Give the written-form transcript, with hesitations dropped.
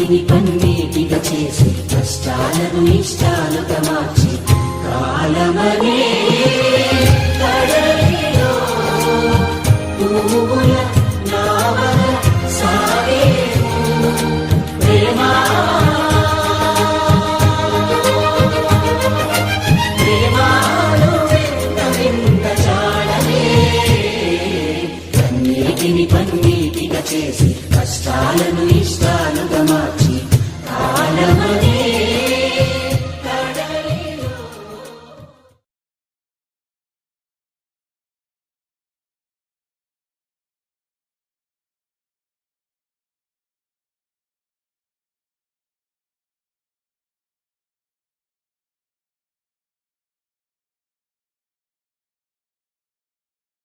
కన్నీటిని పన్నీటిగా చేసి కష్టాలను ఇష్టాలుగా మార్చి కాలమనే కడలిలో పువ్వుల నావల సాగేను ప్రేమా ప్రేమాను వింత వింత చాడలే కన్నీటిని పన్నీటిగా చేసి కష్టాలను ఇష్టాలుగా మార్చి కాలమనే